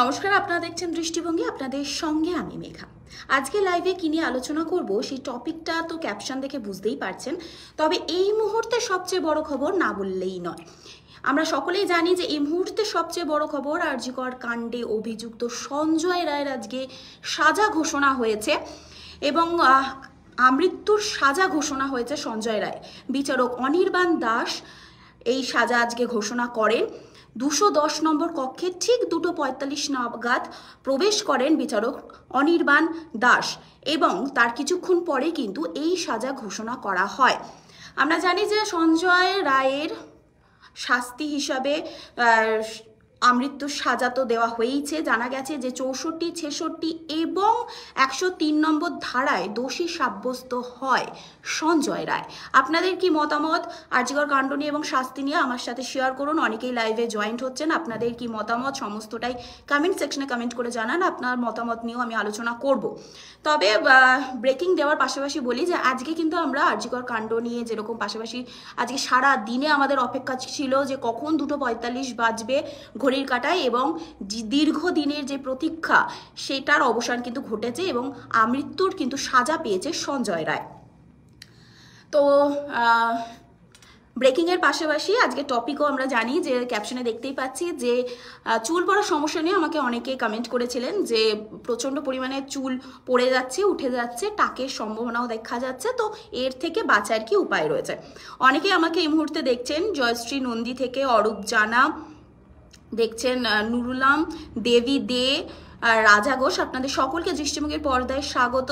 নমস্কার, আপনারা দেখছেন দৃষ্টিভঙ্গি। আপনাদের সঙ্গে আমি মেঘা। আজকে লাইভে কি নিয়ে আলোচনা করব সেই টপিকটা তো ক্যাপশন দেখে বুঝতেই পারছেন। তবে এই মুহূর্তে সবচেয়ে বড় খবর না বললেই নয়। আমরা সকলেই জানি যে এই মুহূর্তে সবচেয়ে বড় খবর আর.জি. কর কাণ্ডে অভিযুক্ত সঞ্জয় রায়ের আজকে সাজা ঘোষণা হয়েছে এবং আমৃত্যুর সাজা ঘোষণা হয়েছে সঞ্জয় রায়। বিচারক অনির্বাণ দাস এই সাজা আজকে ঘোষণা করেন। 210 নম্বর কক্ষে ঠিক 2:45 নাগাদ প্রবেশ করেন বিচারক অনির্বাণ দাস এবং তার কিছুক্ষণ পরে কিন্তু এই সাজা ঘোষণা করা হয়। আমরা জানি যে সঞ্জয় রায়ের শাস্তি হিসাবে আমৃত্যুর সাজা তো দেওয়া হয়েইছে। জানা গেছে যে 64, 66 এবং 103 নম্বর ধারায় দোষী সাব্যস্ত হয় সঞ্জয় রায়। আপনাদের কি মতামত আর.জি. কর কাণ্ড নিয়ে এবং শাস্তি নিয়ে আমার সাথে শেয়ার করুন। অনেকেই লাইভে জয়েন্ট হচ্ছেন। আপনাদের কি মতামত সমস্তটাই কমেন্ট সেকশনে কমেন্ট করে জানান। আপনার মতামত নিয়েও আমি আলোচনা করব। তবে ব্রেকিং দেওয়ার পাশাপাশি বলি যে আজকে কিন্তু আমরা আর.জি. কর কাণ্ড নিয়ে যেরকম পাশাপাশি আজকে সারা দিনে আমাদের অপেক্ষা ছিল যে কখন 2:45 বাজবে ঘড়ির কাঁটায় এবং দীর্ঘদিনের যে প্রতীক্ষা সেটার অবসান কিন্তু ঘটেছে এবং আমৃত্যুর কিন্তু সাজা পেয়েছে সঞ্জয় রায়। তো ব্রেকিংয়ের পাশাপাশি আজকে টপিকও আমরা জানি যে ক্যাপশনে দেখতেই পাচ্ছি যে চুল পড়ার সমস্যা নিয়ে আমাকে অনেকে কমেন্ট করেছিলেন যে প্রচণ্ড পরিমাণে চুল পড়ে যাচ্ছে, উঠে যাচ্ছে, টাকের সম্ভাবনাও দেখা যাচ্ছে। তো এর থেকে বাঁচার কি উপায় রয়েছে? অনেকে আমাকে এই মুহূর্তে দেখছেন জয়শ্রী নন্দী থেকে, অরূপ জানা দেখছেন, নুরুলাম, দেবী দে, রাজা ঘোষ। আপনাদের সকলকে দৃষ্টিভঙ্গির পর্দায় স্বাগত।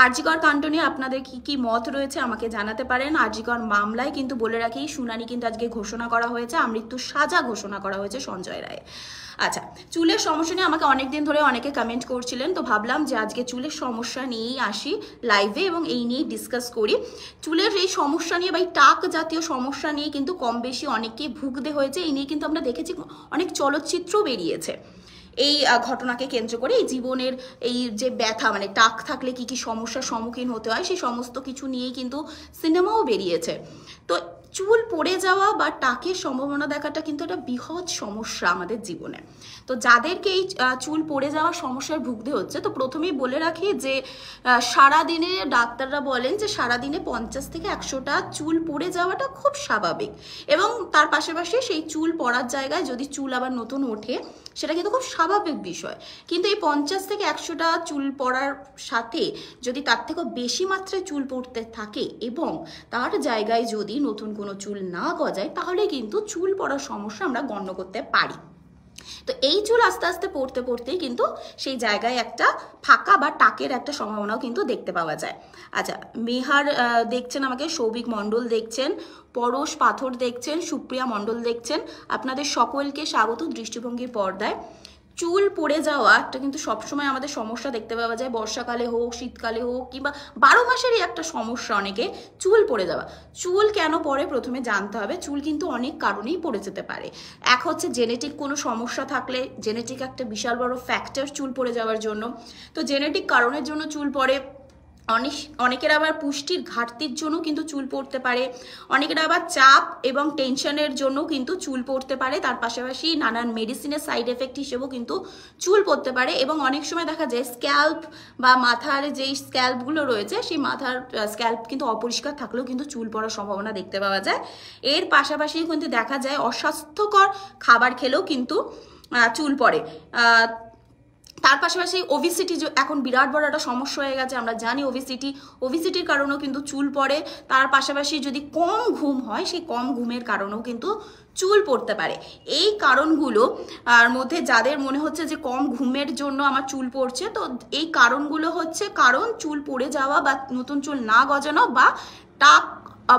আর.জি. কর কাণ্ড নিয়ে আপনাদের কি মত রয়েছে আমাকে জানাতে পারেন। আর.জি. কর মামলায় কিন্তু বলে রাখি শুনানি কিন্তু আজকে ঘোষণা করা হয়েছে, আমৃত্যুর সাজা ঘোষণা করা হয়েছে সঞ্জয় রায়। আচ্ছা, চুলের সমস্যা নিয়ে আমাকে অনেকদিন ধরে অনেকে কমেন্ট করছিলেন, তো ভাবলাম যে আজকে চুলের সমস্যা নিয়েই আসি লাইভে এবং এই নিয়েই ডিসকাস করি। চুলের এই সমস্যা নিয়ে বা এই টাক জাতীয় সমস্যা নিয়ে কিন্তু কম বেশি অনেককেই ভুগতে হয়েছে। এই নিয়ে কিন্তু আমরা দেখেছি অনেক চলচ্চিত্র বেরিয়েছে এই ঘটনাকে কেন্দ্র করে। এই জীবনের এই যে ব্যথা মানে টাক থাকলে কি কি সমস্যার সম্মুখীন হতে হয় সেই সমস্ত কিছু নিয়েই কিন্তু সিনেমাও বেরিয়েছে। তো চুল পড়ে যাওয়া বা টাকের সম্ভাবনা দেখাটা কিন্তু একটা বৃহৎ সমস্যা আমাদের জীবনে। তো যাদেরকে এই চুল পড়ে যাওয়ার সমস্যার ভুগতে হচ্ছে, তো প্রথমেই বলে রাখি যে সারাদিনে ডাক্তাররা বলেন যে সারাদিনে 50 থেকে 100টা চুল পড়ে যাওয়াটা খুব স্বাভাবিক এবং তার পাশাপাশি সেই চুল পড়ার জায়গায় যদি চুল আবার নতুন ওঠে সেটা কিন্তু খুব স্বাভাবিক বিষয়। কিন্তু এই 50 থেকে 100টা চুল পড়ার সাথে যদি তার থেকেও বেশি মাত্রায় চুল পড়তে থাকে এবং তার জায়গায় যদি নতুন কোনো চুল না গজায় তাহলে কিন্তু চুল পড়ার সমস্যা আমরা গণ্য করতে পারি। তো এই চুল আস্তে আস্তে পড়তে পড়তেই কিন্তু সেই জায়গায় একটা ফাঁকা বা টাকের একটা সম্ভাবনাও কিন্তু দেখতে পাওয়া যায়। আচ্ছা, মেহার দেখছেন আমাকে, সৌভিক মণ্ডল দেখছেন, পরশ পাথর দেখছেন, সুপ্রিয়া মণ্ডল দেখছেন। আপনাদের সকলকে স্বাগত দৃষ্টিভঙ্গির পর্দায়। চুল পড়ে যাওয়া একটা কিন্তু সবসময় আমাদের সমস্যা দেখতে পাওয়া যায়, বর্ষাকালে হোক, শীতকালে হোক, কিংবা 12 মাসেরই একটা সমস্যা অনেকে চুল পড়ে যাওয়া। চুল কেন পড়ে প্রথমে জানতে হবে। চুল কিন্তু অনেক কারণেই পড়ে যেতে পারে। এক হচ্ছে জেনেটিক কোনো সমস্যা থাকলে, জেনেটিক একটা বিশাল বড় ফ্যাক্টর চুল পড়ে যাওয়ার জন্য। তো জেনেটিক কারণের জন্য চুল পড়ে। অনেকের আবার পুষ্টির ঘাটতির জন্য কিন্তু চুল পড়তে পারে। অনেকের আবার চাপ এবং টেনশনের জন্য কিন্তু চুল পড়তে পারে। তার পাশাপাশি নানান মেডিসিনের সাইড এফেক্ট হিসেবেও কিন্তু চুল পড়তে পারে এবং অনেক সময় দেখা যায় স্ক্যাল্প বা মাথার যেই স্ক্যাল্পগুলো রয়েছে সেই মাথার স্ক্যাল্প কিন্তু অপরিষ্কার থাকলেও কিন্তু চুল পড়ার সম্ভাবনা দেখতে পাওয়া যায়। এর পাশাপাশি কিন্তু দেখা যায় অস্বাস্থ্যকর খাবার খেলেও কিন্তু চুল পড়ে। তার পাশাপাশি ওবিসিটি এখন বিরাট বড় একটা সমস্যা হয়ে গেছে, আমরা জানি। ওবিসিটির কারণেও কিন্তু চুল পড়ে। তার পাশাপাশি যদি কম ঘুম হয় সেই কম ঘুমের কারণেও কিন্তু চুল পড়তে পারে। এই কারণগুলো আর মধ্যে যাদের মনে হচ্ছে যে কম ঘুমের জন্য আমার চুল পড়ছে, তো এই কারণগুলো হচ্ছে কারণ চুল পড়ে যাওয়া বা নতুন চুল না গজানো বা টাক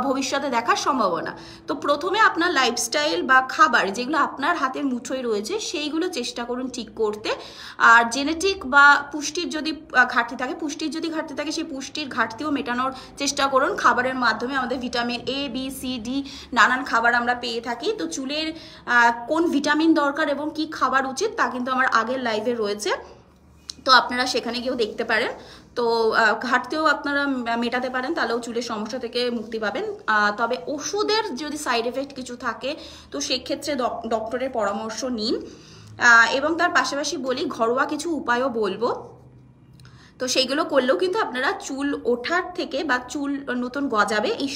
ভবিষ্যতে দেখার সম্ভাবনা। তো প্রথমে আপনার লাইফস্টাইল বা খাবার যেগুলো আপনার হাতের মুঠোয় রয়েছে সেইগুলো চেষ্টা করুন ঠিক করতে। আর জেনেটিক বা পুষ্টির যদি ঘাটতি থাকে সেই পুষ্টির ঘাটতিও মেটানোর চেষ্টা করুন। খাবারের মাধ্যমে আমাদের vitamin A, B, C, D নানান খাবার আমরা পেয়ে থাকি। তো চুলের কোন ভিটামিন দরকার এবং কি খাবার উচিত তা কিন্তু আমার আগের লাইভে রয়েছে, তো আপনারা সেখানে গিয়েও দেখতে পারেন। তো ঘাটতিও আপনারা মেটাতে পারেন, তাহলেও চুলের সমস্যা থেকে মুক্তি পাবেন। তবে ওষুধের যদি সাইড এফেক্ট কিছু থাকে তো সেক্ষেত্রে ডক্টরের পরামর্শ নিন। এবং তার পাশাপাশি বলি ঘরোয়া কিছু উপায়ও বলবো, তো সেইগুলো করলেও কিন্তু আপনারা চুল ওঠার থেকে বা চুল নতুন গজাবে, এই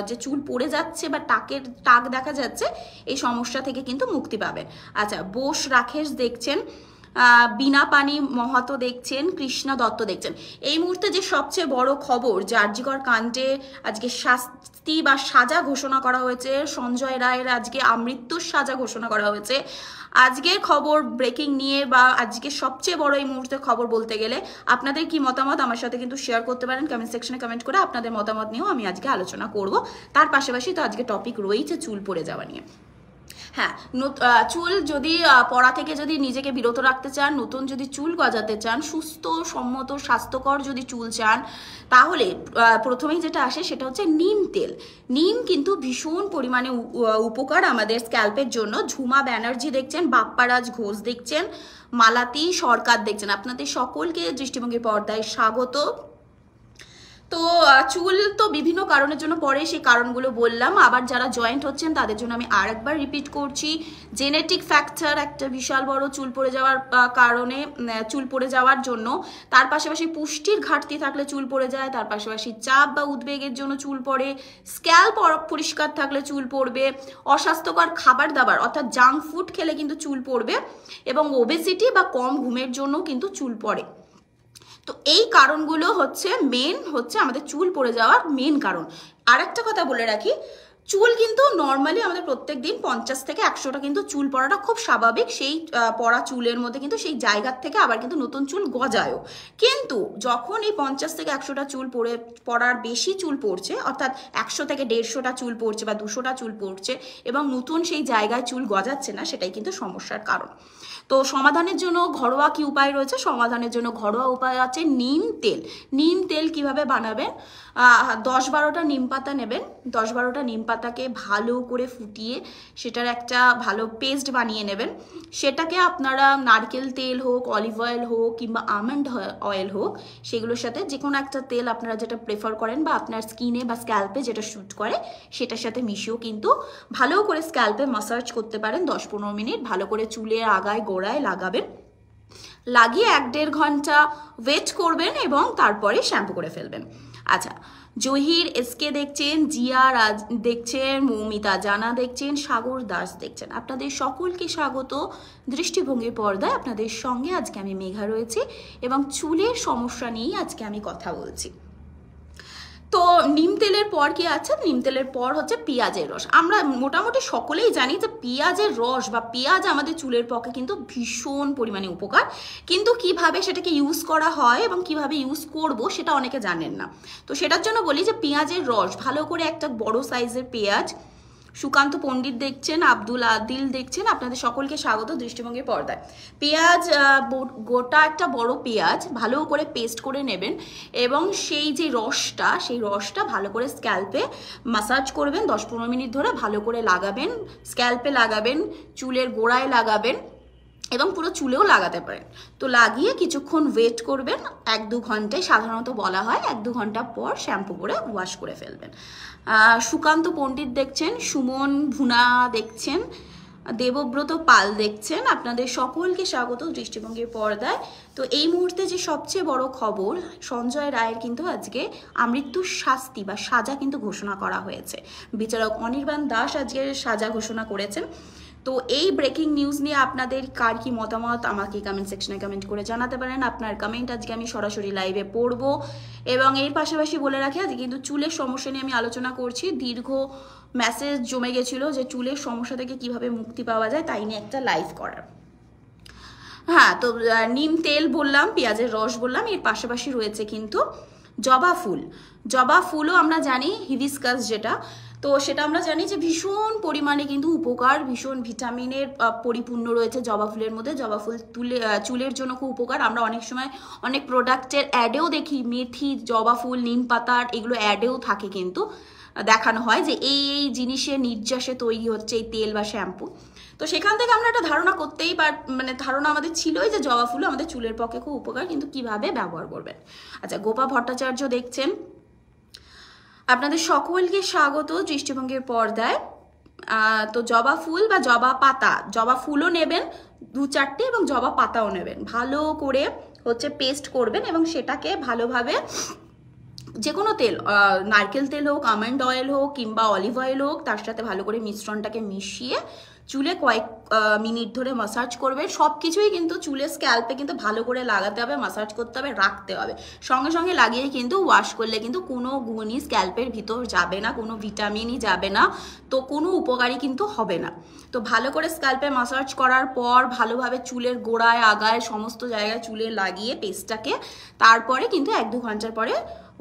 যে চুল পড়ে যাচ্ছে বা টাক দেখা যাচ্ছে, এই সমস্যা থেকে কিন্তু মুক্তি পাবেন। আচ্ছা, বোস রাকেশ দেখছেন, বিনা পানি মহাতো দেখছেন, কৃষ্ণা দত্ত দেখছেন। এই মুহূর্তে যে সবচেয়ে বড় খবর, যে আরজিকর কাণ্ডে আজকে শাস্তি বা সাজা ঘোষণা করা হয়েছে, সঞ্জয় রায়ের আজকে আমৃত্যুর সাজা ঘোষণা করা হয়েছে। আজকের খবর ব্রেকিং নিয়ে বা আজকে সবচেয়ে বড় এই মুহূর্তে খবর বলতে গেলে, আপনাদের কি মতামত আমার সাথে কিন্তু শেয়ার করতে পারেন কমেন্ট সেকশনে কমেন্ট করে। আপনাদের মতামত নিয়েও আমি আজকে আলোচনা করব। তার পাশাপাশি তো আজকে টপিক রয়েছে চুল পড়ে যাওয়া নিয়ে। হ্যাঁ, চুল যদি পড়া থেকে যদি নিজেকে বিরত রাখতে চান, নতুন যদি চুল গজাতে চান, সুস্থ সম্মত স্বাস্থ্যকর যদি চুল চান, তাহলে প্রথমেই যেটা আসে সেটা হচ্ছে নিম তেল। নিম কিন্তু ভীষণ পরিমাণে উপকার আমাদের স্ক্যাল্পের জন্য। ঝুমা ব্যানার্জি দেখছেন, বাপ্পারাজ ঘোষ দেখছেন, মালাতি সরকার দেখছেন, আপনাদের সকলকে দৃষ্টিভঙ্গির পর্দায় স্বাগত। তো চুল তো বিভিন্ন কারণের জন্য পড়ে, সেই কারণগুলো বললাম। আবার যারা জয়েন্ট হচ্ছেন তাদের জন্য আমি আর একবার রিপিট করছি, জেনেটিক ফ্যাক্টর একটা বিশাল বড় চুল পড়ে যাওয়ার কারণে, চুল পড়ে যাওয়ার জন্য। তার পাশাপাশি পুষ্টির ঘাটতি থাকলে চুল পড়ে যায়, তার পাশাপাশি চাপ বা উদ্বেগের জন্য চুল পড়ে, স্ক্যাল্প পরিষ্কার থাকলে চুল পড়বে, অস্বাস্থ্যকর খাবার দাবার অর্থাৎ জাঙ্ক ফুড খেলে কিন্তু চুল পড়বে, এবং ওবেসিটি বা কম ঘুমের জন্য কিন্তু চুল পড়ে। তো এই কারণগুলো হচ্ছে আমাদের চুল পড়ে যাওয়ার মেন কারণ। আর একটা কথা বলে রাখি, চুল কিন্তু নর্মালি আমাদের প্রত্যেক দিন 50 থেকে 100টা কিন্তু চুল পড়াটা খুব স্বাভাবিক। সেই পড়া চুলের মধ্যে কিন্তু সেই জায়গার থেকে আবার কিন্তু নতুন চুল গজায়ও। কিন্তু যখন এই 50 থেকে 100টা চুল পড়ার বেশি চুল পড়ছে, অর্থাৎ 100 থেকে 150টা চুল পড়ছে বা 200টা চুল পড়ছে এবং নতুন সেই জায়গায় চুল গজাচ্ছে না, সেটাই কিন্তু সমস্যার কারণ। তো সমাধানের জন্য ঘরোয়া কি উপায় রয়েছে? সমাধানের জন্য ঘরোয়া উপায় আছে নিম তেল। নিম তেল কিভাবে বানাবেন? 10-12টা নিম পাতা নেবেন। 10-12টা নিম পাতাকে ভালো করে ফুটিয়ে সেটার একটা ভালো পেস্ট বানিয়ে নেবেন। সেটাকে আপনারা নারকেল তেল হোক, অলিভ অয়েল হোক কিংবা আমন্ড অয়েল হোক, সেগুলোর সাথে যে কোনো একটা তেল আপনারা যেটা প্রেফার করেন বা আপনার স্কিনে বা স্ক্যাল্পে যেটা শ্যুট করে সেটার সাথে মিশিয়েও কিন্তু ভালো করে স্ক্যাল্পে মাসাজ করতে পারেন। 10-15 মিনিট ভালো করে চুলের আগায় গোড়ায় লাগাবেন। লাগিয়ে 1-1.5 ঘন্টা ওয়েট করবেন এবং তারপরে শ্যাম্পু করে ফেলবেন। আচ্ছা, জহির এসকে দেখছেন, জিয়া রাজ দেখছেন, মৌমিতা জানা দেখছেন, সাগর দাস দেখছেন, আপনাদের সকলকে স্বাগত দৃষ্টিভঙ্গির পর্দায়। আপনাদের সঙ্গে আজকে আমি মেঘা রয়েছি এবং চুলের সমস্যা নিয়েই আজকে আমি কথা বলছি। তো নিম তেলের পর কি আছে? নিম তেলের পর হচ্ছে পেঁয়াজের রস। আমরা মোটামুটি সকলেই জানি যে পেঁয়াজের রস বা পেঁয়াজ আমাদের চুলের পক্ষে কিন্তু ভীষণ পরিমাণে উপকার, কিন্তু কিভাবে সেটাকে ইউজ করা হয় এবং কিভাবে ইউজ করব সেটা অনেকে জানেন না। তো সেটার জন্য বলি যে পেঁয়াজের রস ভালো করে, একটা বড় সাইজের পেঁয়াজ, সুকান্ত পণ্ডিত দেখছেন, আব্দুল আদিল দেখছেন, আপনাদের সকলকে স্বাগত দৃষ্টিভঙ্গির পর্দায়। পেঁয়াজ গোটা একটা বড় পেঁয়াজ ভালো করে পেস্ট করে নেবেন এবং সেই যে রসটা, সেই রসটা ভালো করে স্ক্যাল্পে মাসাজ করবেন। 10-15 মিনিট ধরে ভালো করে লাগাবেন, স্ক্যাল্পে লাগাবেন, চুলের গোড়ায় লাগাবেন এবং পুরো চুলেও লাগাতে পারেন। তো লাগিয়ে কিছুক্ষণ ওয়েট করবেন, 1-2 ঘন্টায় সাধারণত বলা হয়। 1-2 ঘন্টা পর শ্যাম্পু করে ওয়াশ করে ফেলবেন। সুকান্ত পণ্ডিত দেখছেন, সুমন ভুনা দেখছেন, দেবব্রত পাল দেখছেন, আপনাদের সকলকে স্বাগত দৃষ্টিভঙ্গির পর্দায়। তো এই মুহূর্তে যে সবচেয়ে বড় খবর, সঞ্জয় রায়ের কিন্তু আজকে আমৃত্যুর শাস্তি বা সাজা কিন্তু ঘোষণা করা হয়েছে। বিচারক অনির্বাণ দাস আজকে সাজা ঘোষণা করেছেন। তো এই ব্রেকিং নিউজ নিয়ে আপনাদের কার কি মতামত আমাকে কমেন্ট সেকশনে কমেন্ট করে জানাতে পারেন। আপনার কমেন্ট আজকে আমি সরাসরি লাইভে পড়ব। এবং এর পাশাপাশি বলে রাখি, আজকে কিন্তু চুলের সমস্যা নিয়ে আমি আলোচনা করছি। দীর্ঘ মেসেজ জমে গেছিলো যে চুলের সমস্যা থেকে কিভাবে মুক্তি পাওয়া যায়, তাই নিয়ে একটা লাইভ করার। হ্যাঁ, তো নিম তেল বললাম, পেঁয়াজের রস বললাম, এর পাশাপাশি রয়েছে কিন্তু জবা ফুল। জবা ফুলও আমরা জানি হিবিস্কাস যেটা, তো সেটা আমরা জানি যে ভীষণ পরিমাণে কিন্তু উপকার, ভীষণ ভিটামিনের পরিপূর্ণ রয়েছে জবা ফুলের মধ্যে। জবা ফুল চুলের জন্য খুব উপকার। আমরা অনেক সময় অনেক প্রোডাক্টের অ্যাডেও দেখি, মেথি, জবা ফুল, নিম পাতার এগুলো অ্যাডেও থাকে, কিন্তু দেখানো হয় যে এই এই জিনিসের নির্যাসে তৈরি হচ্ছে এই তেল বা শ্যাম্পু। তো সেখান থেকে আমরা একটা ধারণা করতেই ধারণা আমাদের ছিলই যে জবা ফুল আমাদের চুলের পক্ষে খুব উপকার, কিন্তু কিভাবে ব্যবহার করবেন। আচ্ছা, গোপা ভট্টাচার্য দেখছেন, আপনাদের সকলকে স্বাগত দৃষ্টিভঙ্গির পর্দায়। তো জবা ফুল বা জবা পাতা, জবা ফুলও নেবেন 2-4টে এবং জবা পাতাও নেবেন, ভালো করে হচ্ছে পেস্ট করবেন এবং সেটাকে ভালোভাবে যে কোনো তেল, নারকেল তেল হোক, আমন্ড অয়েল হোক কিংবা অলিভ অয়েল হোক, তার সাথে ভালো করে মিশ্রণটাকে মিশিয়ে চুলে কয়েক মিনিট ধরে মাসাজ করবেন। সব কিছুই কিন্তু চুলের স্ক্যাল্পে কিন্তু ভালো করে লাগাতে হবে, মাসাজ করতে হবে, রাখতে হবে। সঙ্গে সঙ্গে লাগিয়ে কিন্তু ওয়াশ করলে কিন্তু কোনো গুণই স্ক্যাল্পের ভিতর যাবে না, কোনো ভিটামিনই যাবে না, তো কোনো উপকারী কিন্তু হবে না। তো ভালো করে স্ক্যাল্পে মাসাজ করার পর ভালোভাবে চুলের গোড়ায় আগায় সমস্ত জায়গায় চুলে লাগিয়ে পেস্টটাকে তারপরে কিন্তু 1-2 ঘন্টার পরে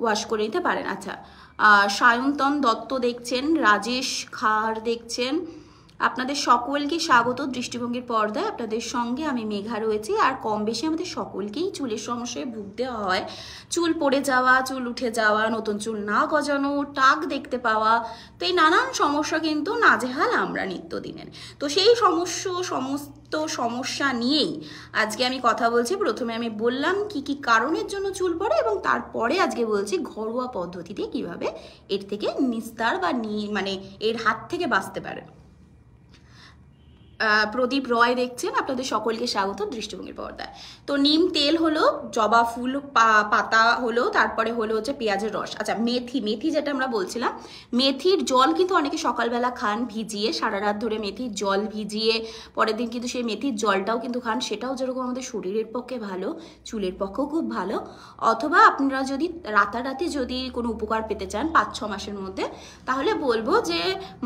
ওয়াশ করে নিতে পারেন। আচ্ছা, সায়ন্তন দত্ত দেখছেন, রাজেশ খার দেখছেন, আপনাদের সকলকে স্বাগত দৃষ্টিভঙ্গির পর্দায়। আপনাদের সঙ্গে আমি মেঘা রয়েছি। আর কম বেশি আমাদের সকলকেই চুলের সমস্যায় ভুগতে হয়। চুল পড়ে যাওয়া, চুল উঠে যাওয়া, নতুন চুল না গজানো, টাক দেখতে পাওয়া, তো এই নানান সমস্যা কিন্তু নাজেহাল আমরা নিত্যদিনের। তো সেই সমস্ত সমস্যা নিয়েই আজকে আমি কথা বলছি। প্রথমে আমি বললাম কি কি কারণের জন্য চুল পড়ে এবং তারপরে আজকে বলছি ঘরোয়া পদ্ধতিতে কিভাবে এর থেকে নিস্তার বা মানে এর হাত থেকে বাঁচতে পারে। প্রদীপ রয় দেখছেন, আপনাদের সকলকে স্বাগত দৃষ্টিভঙ্গির পর্দায়। তো নিম তেল হলো, জবা ফুল পাতা হলো, তারপরে হলো হচ্ছে পেঁয়াজের রস। আচ্ছা, মেথি যেটা আমরা বলছিলাম, মেথির জল কিন্তু অনেকে সকালবেলা খান ভিজিয়ে, সারা রাত ধরে মেথির জল ভিজিয়ে পরের দিন কিন্তু সেই মেথির জলটাও কিন্তু খান। সেটাও যেরকম আমাদের শরীরের পক্ষে ভালো, চুলের পক্ষেও খুব ভালো। অথবা আপনারা যদি রাতারাতি যদি কোনো উপকার পেতে চান 5-6 মাসের মধ্যে, তাহলে বলবো যে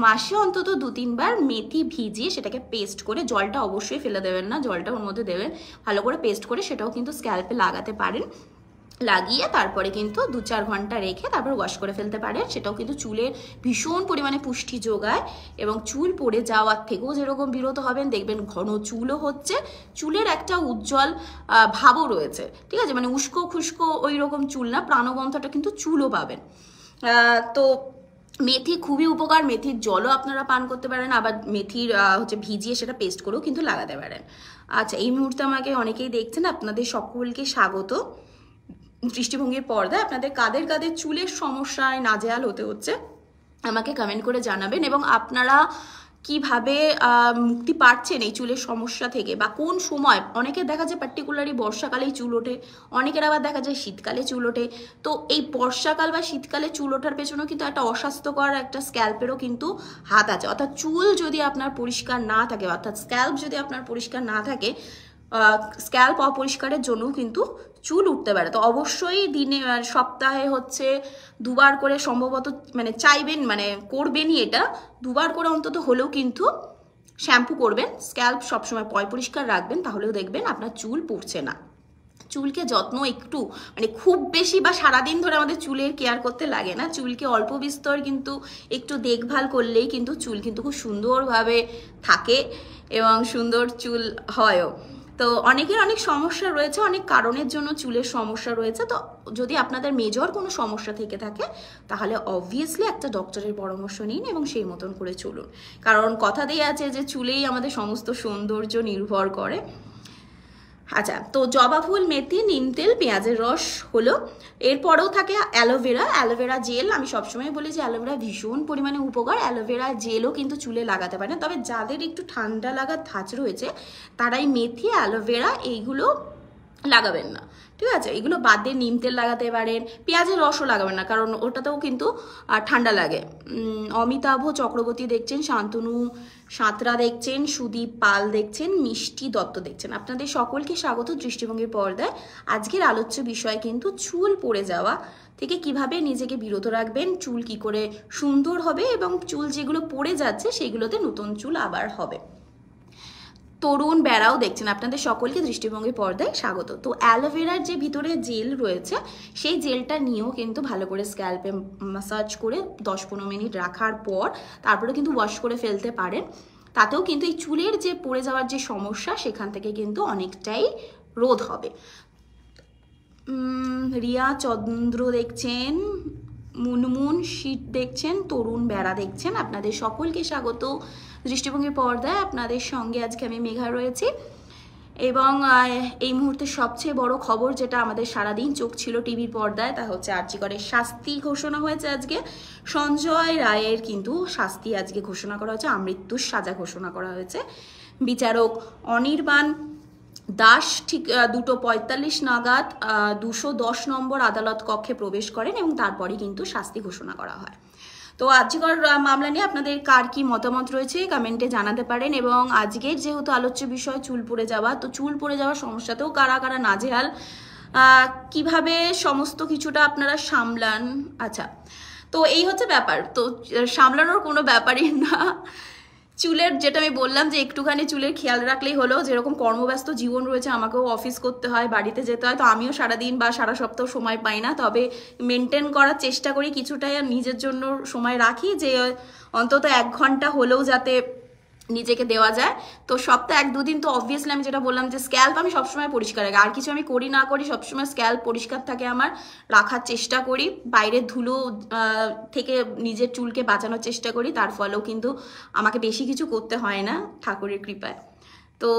মাসে অন্তত 2-3 বার মেথি ভিজিয়ে সেটাকে পেস্ট করে, জলটা অবশ্যই ফেলে দেবেন না, জলটা ওর মধ্যে দেবেন, ভালো করে পেস্ট করে সেটাও কিন্তু স্ক্যাল্পে লাগাতে পারেন। লাগিয়ে তারপরে কিন্তু 2-4 ঘন্টা রেখে তারপর ওয়াশ করে ফেলতে পারেন। সেটাও কিন্তু চুলে ভীষণ পরিমাণে পুষ্টি যোগায় এবং চুল পড়ে যাওয়ার থেকেও যেরকম বিরত হবেন, দেখবেন ঘন চুলও হচ্ছে, চুলের একটা উজ্জ্বল ভাবও রয়েছে, ঠিক আছে, মানে উস্কো খুস্কো ওই রকম চুল না, প্রাণবন্তটা কিন্তু চুলও পাবেন। তো মেথি খুবই উপকার, মেথির জলও আপনারা পান করতে পারেন, আবার মেথির হচ্ছে ভিজিয়ে সেটা পেস্ট করেও কিন্তু লাগাতে পারেন। আচ্ছা, এই মুহূর্তে আমাকে অনেকেই দেখছেন, আপনাদের সকলকে স্বাগত দৃষ্টিভঙ্গির পর্দায়। আপনাদের কাদের কাদের চুলের সমস্যায় নাজেহাল হতে হচ্ছে আমাকে কমেন্ট করে জানাবেন এবং আপনারা কিভাবে মুক্তি পাচ্ছেন এই চুলের সমস্যা থেকে, বা কোন সময়। অনেকের দেখা যায় পার্টিকুলারলি বর্ষাকালেই চুল ওঠে, অনেকের আবার দেখা যায় শীতকালে চুল ওঠে। তো এই বর্ষাকাল বা শীতকালে চুল ওঠার পেছনেও কিন্তু একটা অস্বাস্থ্যকর একটা স্ক্যাল্পেরও কিন্তু হাত আছে। অর্থাৎ চুল যদি আপনার পরিষ্কার না থাকে, অর্থাৎ স্ক্যাল্প যদি আপনার পরিষ্কার না থাকে, স্ক্যাল্প অপরিষ্কারের জন্যও কিন্তু চুল উঠতে পারে। তো অবশ্যই দিনে সপ্তাহে হচ্ছে 2 বার করে সম্ভবত মানে চাইবেন, মানে করবেনই এটা 2 বার করে অন্তত হলেও কিন্তু শ্যাম্পু করবেন, স্ক্যাল্প সবসময় পরিষ্কার রাখবেন, তাহলেও দেখবেন আপনার চুল পড়ছে না। চুলকে যত্ন একটু মানে খুব বেশি বা সারাদিন ধরে আমাদের চুলের কেয়ার করতে লাগে না, চুলকে অল্প বিস্তর কিন্তু একটু দেখভাল করলেই কিন্তু চুল কিন্তু খুব সুন্দরভাবে থাকে এবং সুন্দর চুল হয়ও। তো অনেকের অনেক সমস্যা রয়েছে, অনেক কারণের জন্য চুলের সমস্যা রয়েছে। তো যদি আপনাদের মেজর কোনো সমস্যা থেকে থাকে তাহলে অবভিয়াসলি একটা ডক্টরের পরামর্শ নিন এবং সেই মতন করে চলুন, কারণ কথা দিয়ে আছে যে চুলেই আমাদের সমস্ত সৌন্দর্য নির্ভর করে। আচ্ছা, তো জবা ফুল, মেথি, নিম তেল, পেঁয়াজের রস হলো। এরপরেও থাকে অ্যালোভেরা, অ্যালোভেরা জেল। আমি সবসময় বলি যে অ্যালোভেরা ভীষণ পরিমাণে উপকার, অ্যালোভেরা জেলও কিন্তু চুলে লাগাতে পারেন। তবে যাদের একটু ঠান্ডা লাগার ধাঁচ রয়েছে তারাই মেথি, অ্যালোভেরা এইগুলো লাগাবেন না, ঠিক আছে, এগুলো বাদ দিয়ে নিম তেল লাগাতে পারেন, পেঁয়াজের রসও লাগাবেন না কারণ ওটাতেও কিন্তু ঠান্ডা লাগে। অমিতাভ চক্রবর্তী দেখছেন, শান্তনু সাঁতরা দেখছেন, সুদীপ পাল দেখছেন, মিষ্টি দত্ত দেখছেন, আপনাদের সকলকে স্বাগত দৃষ্টিভঙ্গির পর্দায়। আজকের আলোচ্য বিষয় কিন্তু চুল পড়ে যাওয়া থেকে কিভাবে নিজেকে বিরত রাখবেন, চুল কি করে সুন্দর হবে এবং চুল যেগুলো পড়ে যাচ্ছে সেগুলোতে নতুন চুল আবার হবে। তরুণ বেড়াও দেখছেন, আপনাদের সকলকে দৃষ্টিভঙ্গির পর্দায় স্বাগত। তো অ্যালোভেরার যে ভিতরে জেল রয়েছে সেই জেলটা নিয়েও কিন্তু ভালো করে স্ক্যাল্পে মাসাজ করে 10-15 মিনিট রাখার পর তারপরে কিন্তু ওয়াশ করে ফেলতে পারেন। তাতেও কিন্তু এই চুলের যে পড়ে যাওয়ার যে সমস্যা সেখান থেকে কিন্তু অনেকটাই রোধ হবে। রিয়া চন্দ্র দেখছেন, মুনমুন শীত দেখছেন, তরুণ বেড়া দেখছেন, আপনাদের সকলকে স্বাগত দৃষ্টিভঙ্গির পর্দায়। আপনাদের সঙ্গে আজকে আমি মেঘা রয়েছি। এবং এই মুহূর্তে সবচেয়ে বড় খবর, যেটা আমাদের সারাদিন চোখ ছিল টিভির পর্দায়, তা হচ্ছে আর জি করের শাস্তি ঘোষণা হয়েছে আজকে। সঞ্জয় রায়ের কিন্তু শাস্তি আজকে ঘোষণা করা হয়েছে, আমৃত্যুর সাজা ঘোষণা করা হয়েছে। বিচারক অনির্বাণ দাস ঠিক 2:45 নাগাদ 210 নম্বর আদালত কক্ষে প্রবেশ করেন এবং তারপরেই কিন্তু শাস্তি ঘোষণা করা হয়। তো আজকের মামলা নিয়ে আপনাদের কার কি মতামত রয়েছে কমেন্টে জানাতে পারেন। এবং আজকের যেহেতু আলোচ্য বিষয় চুল পড়ে যাওয়া, তো চুল পড়ে যাওয়ার সমস্যাতেও কারা কারা নাজেহাল, কিভাবে সমস্ত কিছুটা আপনারা সামলান। আচ্ছা, তো এই হচ্ছে ব্যাপার। তো সামলানোর কোনো ব্যাপারই না। চুলের যেটা আমি বললাম যে একটুখানি চুলের খেয়াল রাখলেই হলো। যেরকম কর্মব্যস্ত জীবন রয়েছে, আমাকেও অফিস করতে হয়, বাড়িতে যেতে হয়, তো আমিও সারাদিন বা সারা সপ্তাহ সময় পাই না। তবে মেনটেন করার চেষ্টা করি, কিছুটাই নিজের জন্য সময় রাখি, যে অন্তত 1 ঘন্টা হলেও যাতে নিজেকে দেওয়া যায়। তো সপ্তাহে 1-2 দিন তো অবভিয়াসলি আমি যেটা বললাম যে স্ক্যাল্প আমি সবসময় পরিষ্কার রাখি, আর কিছু আমি করি না করি সবসময় স্ক্যাল্প পরিষ্কার থাকে আমার, রাখার চেষ্টা করি। বাইরের ধুলো থেকে নিজের চুলকে বাঁচানোর চেষ্টা করি, তার ফলেও কিন্তু আমাকে বেশি কিছু করতে হয় না ঠাকুরের কৃপায়। তো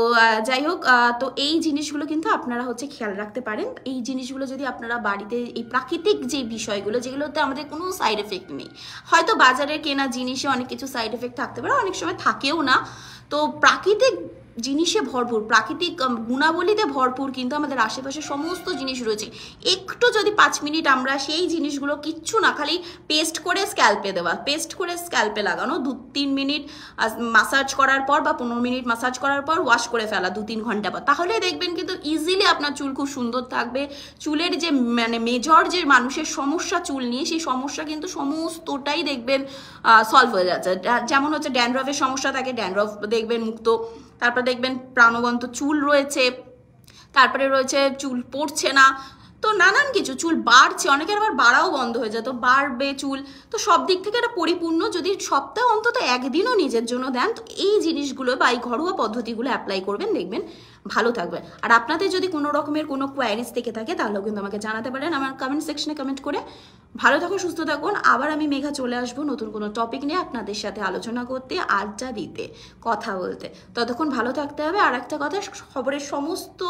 যাই হোক, তো এই জিনিসগুলো কিন্তু আপনারা হচ্ছে খেয়াল রাখতে পারেন। এই জিনিসগুলো যদি আপনারা বাড়িতে, এই প্রাকৃতিক যে বিষয়গুলো যেগুলোতে আমাদের কোনো সাইড এফেক্ট নেই, হয়তো বাজারে কেনা জিনিসে অনেক কিছু সাইড এফেক্ট থাকতে পারে, অনেক সময় থাকেও না, তো প্রাকৃতিক জিনিসে ভরপুর, প্রাকৃতিক গুণাবলীতে ভরপুর কিন্তু আমাদের আশেপাশে সমস্ত জিনিস রয়েছে। একটু যদি 5 মিনিট আমরা সেই জিনিসগুলো, কিচ্ছু না, খালি পেস্ট করে স্ক্যাল্পে দেওয়া, পেস্ট করে স্ক্যাল্পে লাগানো, 2-3 মিনিট মাসাজ করার পর বা 15 মিনিট মাসাজ করার পর ওয়াশ করে ফেলা 2-3 ঘন্টা পর, তাহলে দেখবেন কিন্তু ইজিলি আপনার চুল খুব সুন্দর থাকবে। চুলের যে মানে মেজর যে মানুষের সমস্যা চুল নিয়ে, সেই সমস্যা কিন্তু সমস্তটাই দেখবেন সলভ হয়ে যাচ্ছে। যেমন হচ্ছে ড্যান্ড্রফের সমস্যা থাকে, ড্যান্ড্রফ দেখবেন মুক্ত, তারপর দেখবেন প্রাণবন্ত চুল রয়েছে, তারপরে রয়েছে চুল পড়ছে না, তো নানান কিছু, চুল বাড়ছে, অনেকের আবার বাড়াও বন্ধ হয়ে যায়, তো বাড়বে চুল। তো সব দিক থেকে এটা পরিপূর্ণ। যদি সপ্তাহে অন্তত 1 দিনও নিজের জন্য দেন, তো এই জিনিসগুলো বা এই ঘরোয়া পদ্ধতিগুলো অ্যাপ্লাই করবেন, দেখবেন ভালো থাকবে। আর আপনাদের যদি কোনো রকমের কোনো কোয়ারিজ থেকে থাকে, তাহলেও কিন্তু আমাকে জানাতে পারেন আমার কমেন্ট সেকশনে কমেন্ট করে। ভালো থাকুন, সুস্থ থাকুন। আবার আমি মেঘা চলে আসবো নতুন কোনো টপিক নিয়ে আপনাদের সাথে আলোচনা করতে, আড্ডা দিতে, কথা বলতে। ততক্ষণ ভালো থাকতে হবে। আর একটা কথা, খবরের সমস্ত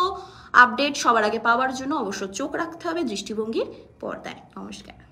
আপডেট সবার আগে পাওয়ার জন্য অবশ্য চোখ রাখতে হবে দৃষ্টিভঙ্গির পর্দায়। নমস্কার।